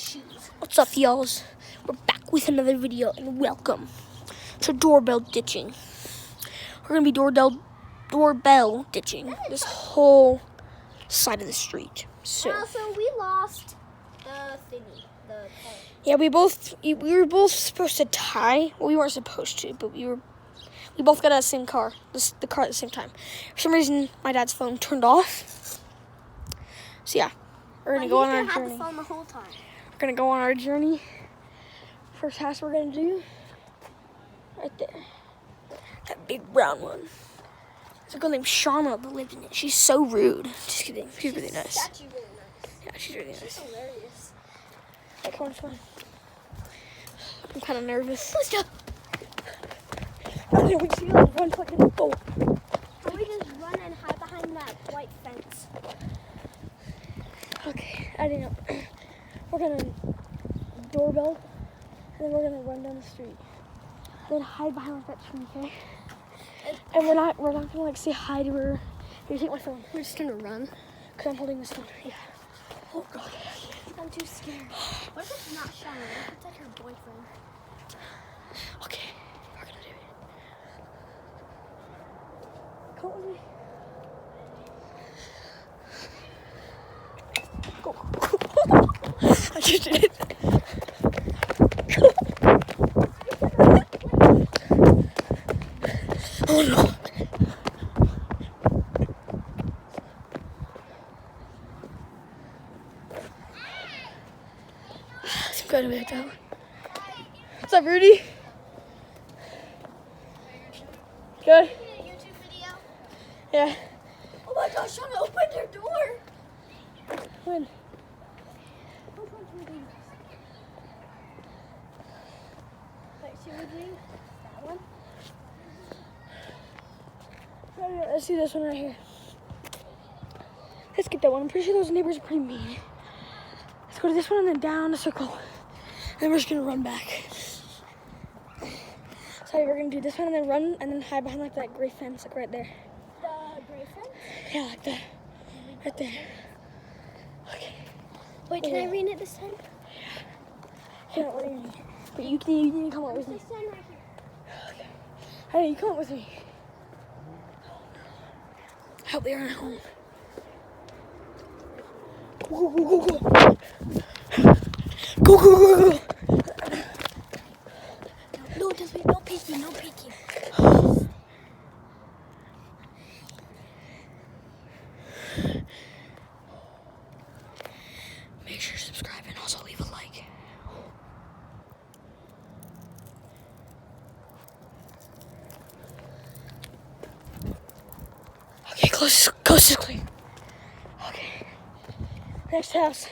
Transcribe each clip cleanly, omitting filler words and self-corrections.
shoes. What's up, y'alls? We're back with another video, and welcome to Doorbell Ditching. We're gonna be doorbell ditching this whole side of the street. So we lost the thingy, the car. yeah, we were both supposed to tie. Well, we weren't supposed to, but we both got out of the same car, the car at the same time. For some reason, my dad's phone turned off. So yeah, we're gonna go on our journey. The phone the whole time. We're gonna go on our journey. First house we're gonna do, right there. That big brown one. There's a girl named Shauna that lived in it. She's so rude. Just kidding. She's really nice. That's really nice. Yeah, she's really nice. She's hilarious. Hey, come on, come on. I'm kind of nervous. Let's go. Okay, we see like run fucking go. Can we just run and hide behind that white fence? Okay, I didn't know. We're gonna doorbell, and then we're gonna run down the street. Then hide behind like that tree, okay? And we're not gonna like say hi to her. Here, take my phone. We're just gonna run. Cause I'm holding this phone. Yeah. Oh god. I'm too scared. What if it's not Shauna? What if it's like her boyfriend? Okay, we're gonna do it. Come with me. Go. I just did it. Oh no. Some kind of it though. What's up, Rudy? Good? YouTube video? Yeah. Oh my gosh, Shauna opened her door. When? Wait, should we do that one? Right here, let's see this one right here. Let's get that one. I'm pretty sure those neighbors are pretty mean. Let's go to this one and then down the circle. And then we're just gonna run back. So we're gonna do this one and then run and then hide behind like that gray fence, like right there. The gray fence? Yeah, like that. Right there. Okay. Wait, can I read it this time? Yeah, what do you mean? But you can come up with me. This one right here. Okay. Hey, you come up with me. I hope they aren't home. Go, go, go, go, go. Go, go, go, go. No, just wait. No peeking, no peeking. Make sure to subscribe and also leave a like. Okay, close clear. Okay. Next house.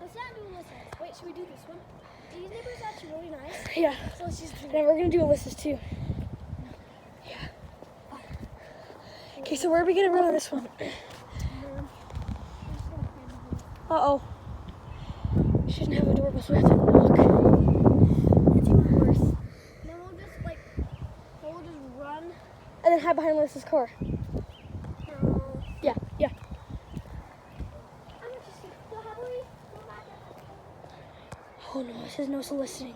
Let's not do Alyssa's. Wait, should we do this one? These neighbors are actually really nice. Yeah. So let's just do And then we're gonna do Alyssa's too. Yeah. Okay, so where are we gonna run on this one? Uh-oh. She doesn't have a doorbell, so we have to knock. It's even worse. Then we'll just run. And then hide behind Alyssa's car. No. Yeah, yeah. I'm just so how do we go back? Oh no, it says no soliciting.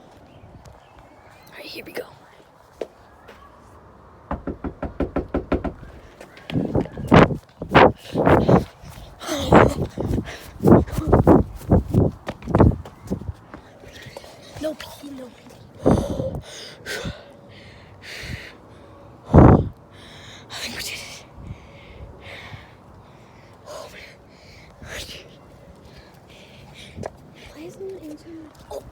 Alright, here we go. No peeking, no peeking. I think we did it. Oh man. Why isn't it answering? Oh.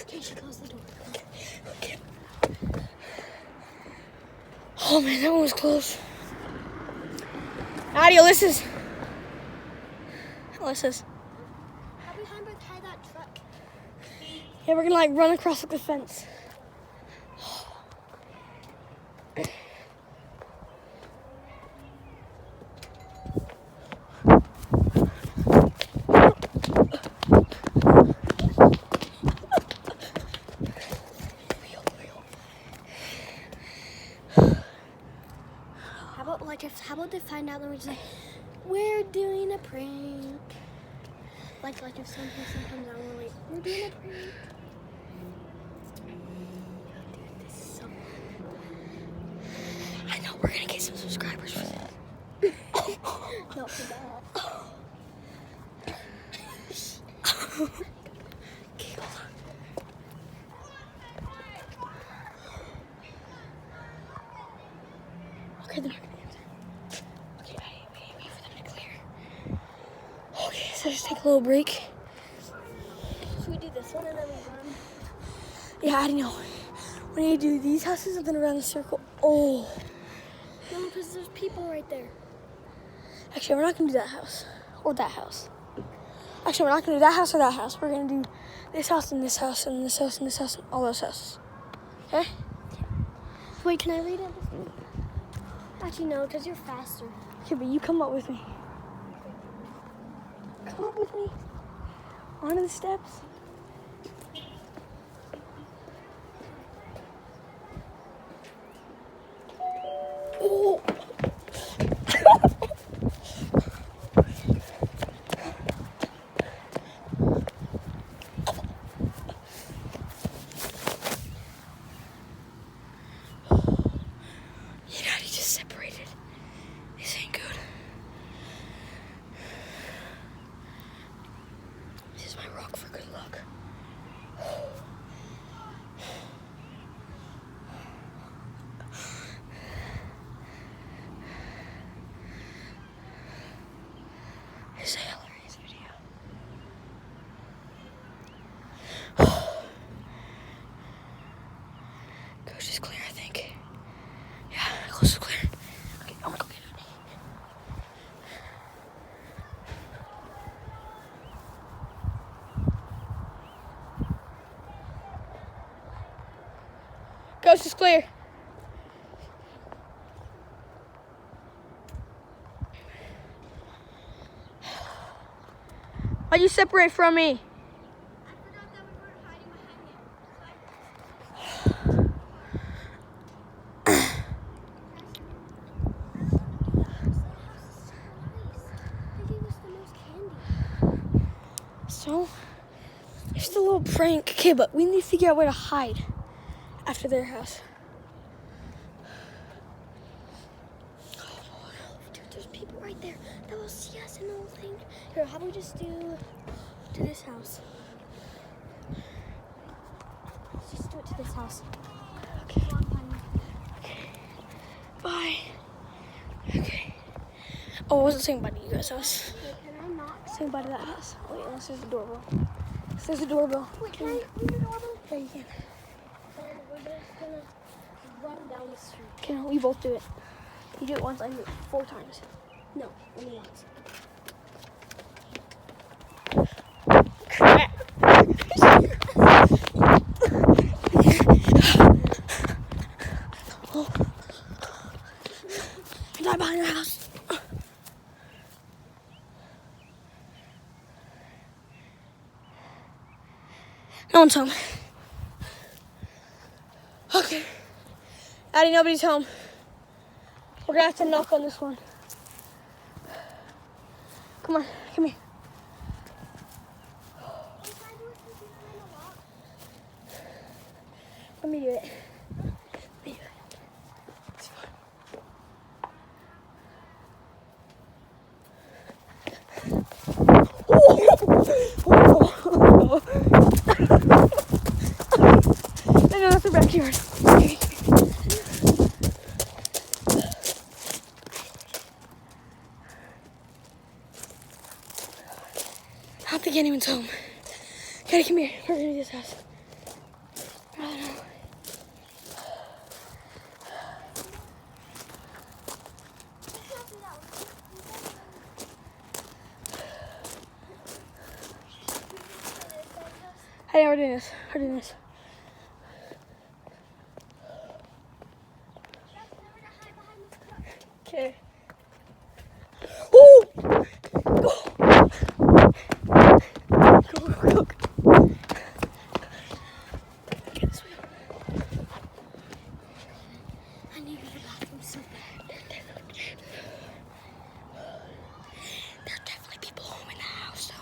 Okay, she closed the door. Okay. Oh man, that one was close. Addie, Alyssa's. Alyssa's. How behind behind that truck? Yeah, we're gonna like run across like the fence. how about they find out and we just like, we're doing a prank. Like if some person comes out and we're like, we're doing a prank. Dude, this is so I know we're gonna get some subscribers for that. not for that. Okay, hold on. Okay, they're not gonna answer. Okay, wait for them to clear. Okay, so just take a little break. Should we do this one and then we run? Yeah, I don't know. We need to do these houses and then around the circle. Oh. No, because there's people right there. Actually, we're not gonna do that house. Or that house. Actually, we're not gonna do that house or that house. We're gonna do this house and this house and this house and this house and all those houses. Okay? Wait, can I read it? Actually, no, because you're faster. Okay, but you come up with me. Come up with me. Onto the steps. Oh. Daddy just separated. This ain't good. This is my rock for good luck. This is a hilarious video. Coast is clear, I think. Yeah, close is clear. Okay, I'm gonna go get it. Coast is clear. Why'd you separate from me? I forgot that we weren't hiding behind it. They gave us the most candy. So, it's just a little prank. Okay, but we need to figure out where to hide after their house. Dude, there's people right there that will see us and the whole thing. Here, how about we just do to this house? Let's just do it to this house. Okay. Come on, honey. Okay. Bye. Okay. Oh, I wasn't saying bye to you guys. I was Wait, can I not? saying bye to that house. Wait, unless there's a doorbell. If there's a doorbell. Wait, can I read the doorbell? Yeah, you can. We're just gonna run down the street. Okay, we both do it. You do it once, I do it 4 times. No, only once. Crap. Oh. I died behind your house. No one's home. Okay. Addie, nobody's home. We're gonna have to knock on this one. Come on, come here. Let me do it. It's fine. No, that's the backyard. Okay. I don't think anyone's home. Daddy, come here. We're gonna do this house. I don't know. Hey, we're doing this. We're doing this. Okay. Ooh! Go! Go. Get this way. I need the bathroom so bad. There are definitely people home in the house, though.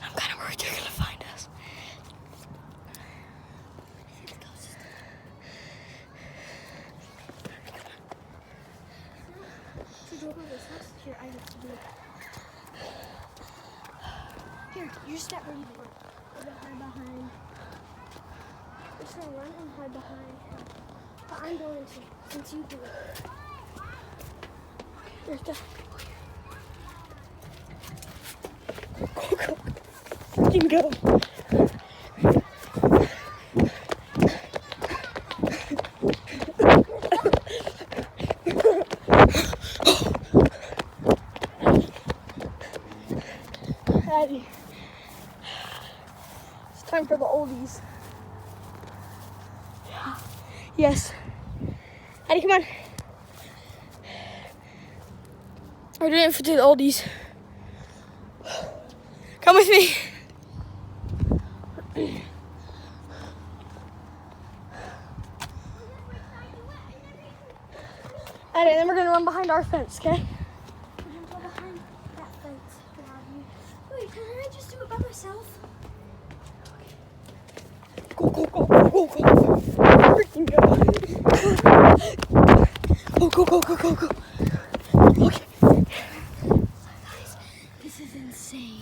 I'm kind of worried they're gonna find us. Should we go over this house? Here, I have to do it. Here, you just step where you want. We're gonna hide behind. We're just gonna run and hide behind. But I'm going to, since you do it. There's the... Go. Freaking go. Addie. It's time for the oldies. Yes. Addie, come on. We're doing it for the oldies. Come with me. Addie, and then we're gonna run behind our fence, okay? We're gonna go behind that fence. Wait, can I just do it by myself? Go. Freaking go. Go. Okay. Guys, this is insane.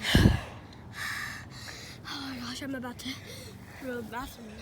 Oh my gosh, I'm about to go to the bathroom now.